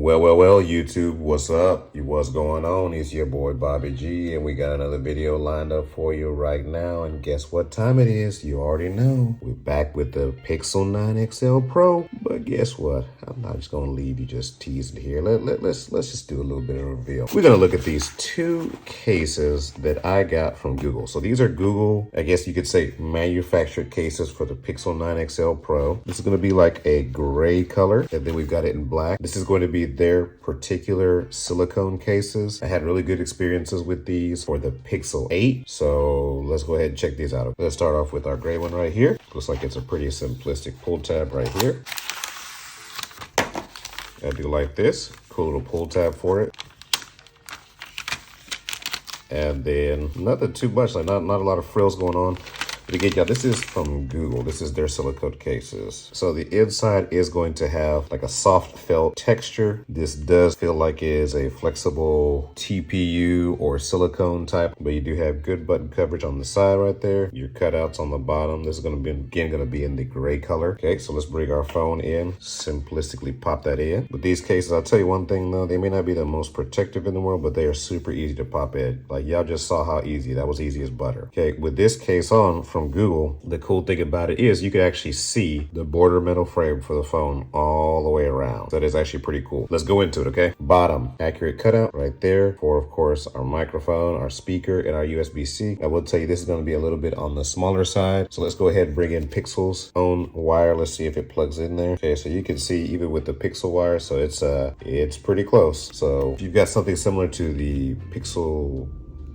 Well, YouTube, what's up? What's going on? It's your boy Bobby G, and we got another video lined up for you right now. And guess what time it is? You already know. We're back with the Pixel 9 XL Pro. But guess what? I'm not just gonna leave you just teasing here. Let's just do a little bit of a reveal. We're gonna look at these two cases that I got from Google. So these are Google, I guess you could say, manufactured cases for the Pixel 9 XL Pro. This is gonna be like a gray color, and then we've got it in black. This is going to be their particular silicone cases. I had really good experiences with these for the Pixel 8. So let's go ahead and check these out. Let's start off with our gray one right here. Looks like it's a pretty simplistic pull tab right here. I do like this. Cool little pull tab for it. And then nothing too much, like not a lot of frills going on. But again, y'all, this is from Google. This is their silicone cases. So the inside is going to have like a soft felt texture. This does feel like it is a flexible TPU or silicone type, but you do have good button coverage on the side right there. Your cutouts on the bottom. This is going to be in the gray color. Okay, so let's bring our phone in. Simplistically pop that in. With these cases, I'll tell you one thing though, they may not be the most protective in the world, but they are super easy to pop in. Like y'all just saw how easy. That was easy as butter. Okay, with this case on from Google, the cool thing about it is you can actually see the border metal frame for the phone all the way around. That is actually pretty cool. Let's go into it, okay? Bottom, accurate cutout right there for, of course, our microphone, our speaker, and our USB-C. I will tell you this is going to be a little bit on the smaller side. So let's go ahead and bring in Pixel's own wire. Let's see if it plugs in there. Okay, so you can see even with the Pixel wire, so it's pretty close. So if you've got something similar to the Pixel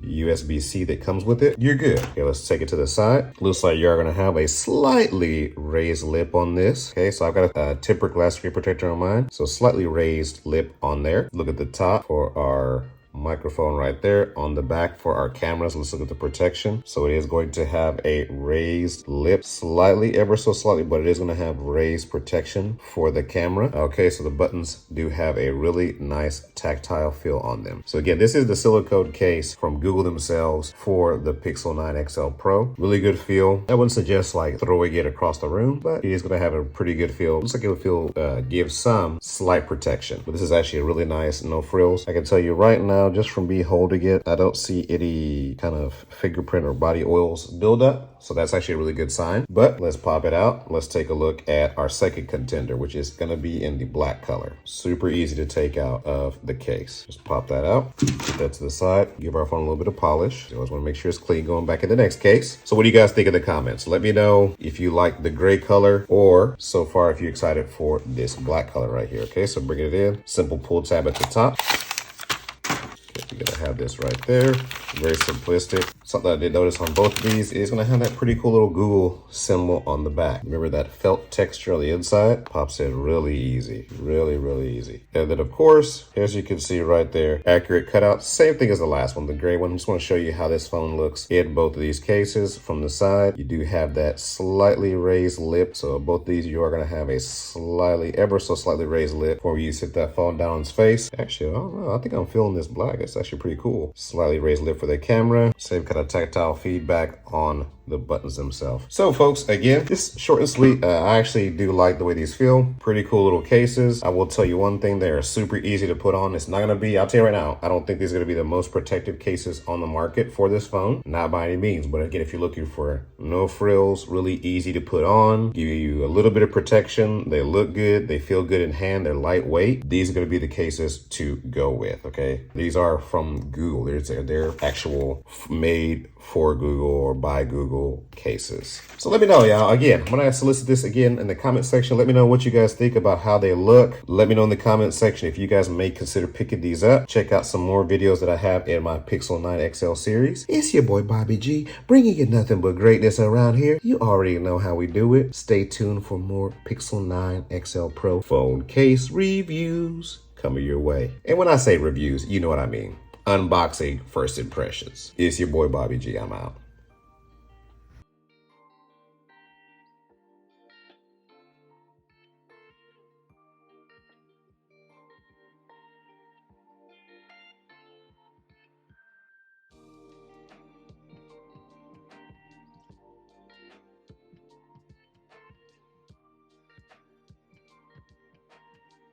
USB-C that comes with it, you're good. Okay, let's take it to the side. Looks like you're gonna have a slightly raised lip on this. Okay, so I've got a tempered glass screen protector on mine. So slightly raised lip on there. Look at the top for our microphone right there. On the back for our cameras, let's look at the protection. So it is going to have a raised lip, slightly, ever so slightly, but it is going to have raised protection for the camera. Okay, so the buttons do have a really nice tactile feel on them. So again, this is the silicone case from Google themselves for the Pixel 9 XL Pro. Really good feel. I wouldn't suggest like throwing it across the room, but it is going to have a pretty good feel. Looks like it will give some slight protection, but this is actually a really nice, no frills. I can tell you right now, just from me holding it, I don't see any kind of fingerprint or body oils buildup. So that's actually a really good sign. But let's pop it out. Let's take a look at our second contender, which is going to be in the black color. Super easy to take out of the case. Just pop that out, put that to the side, give our phone a little bit of polish. You always want to make sure it's clean going back in the next case. So what do you guys think in the comments? Let me know if you like the gray color, or so far if you're excited for this black color right here. Okay, so bring it in. Simple pull tab at the top. You're gonna have this right there. Very simplistic. Something I did notice on both of these is gonna have that pretty cool little Google symbol on the back. Remember that felt texture on the inside? Pops in really easy. Really easy. And then of course, as you can see right there, accurate cutout. Same thing as the last one, the gray one. I just want to show you how this phone looks in both of these cases. From the side, you do have that slightly raised lip. So both of these, you are gonna have a slightly, ever so slightly raised lip before you sit that phone down on its face. Actually, I don't know. I think I'm feeling this black. It's actually pretty cool. Slightly raised lip for the camera. Same kind of tactile feedback on the buttons themselves. So folks, again, just short and sweet. I actually do like the way these feel. Pretty cool little cases. I will tell you one thing, they are super easy to put on. It's not gonna be, I'll tell you right now, I don't think these are gonna be the most protective cases on the market for this phone. Not by any means, but again, if you're looking for no frills, really easy to put on, give you a little bit of protection, they look good, they feel good in hand, they're lightweight, these are gonna be the cases to go with, okay? These are from Google. They're actual made for Google or by Google cases. So let me know, y'all. Again, when I solicit this again in the comment section, let me know what you guys think about how they look. Let me know in the comment section if you guys may consider picking these up. Check out some more videos that I have in my Pixel 9 XL series. It's your boy Bobby G, bringing you nothing but greatness around here. You already know how we do it. Stay tuned for more Pixel 9 XL Pro phone case reviews coming your way. And when I say reviews, you know what I mean. Unboxing first impressions. It's your boy Bobby G. I'm out.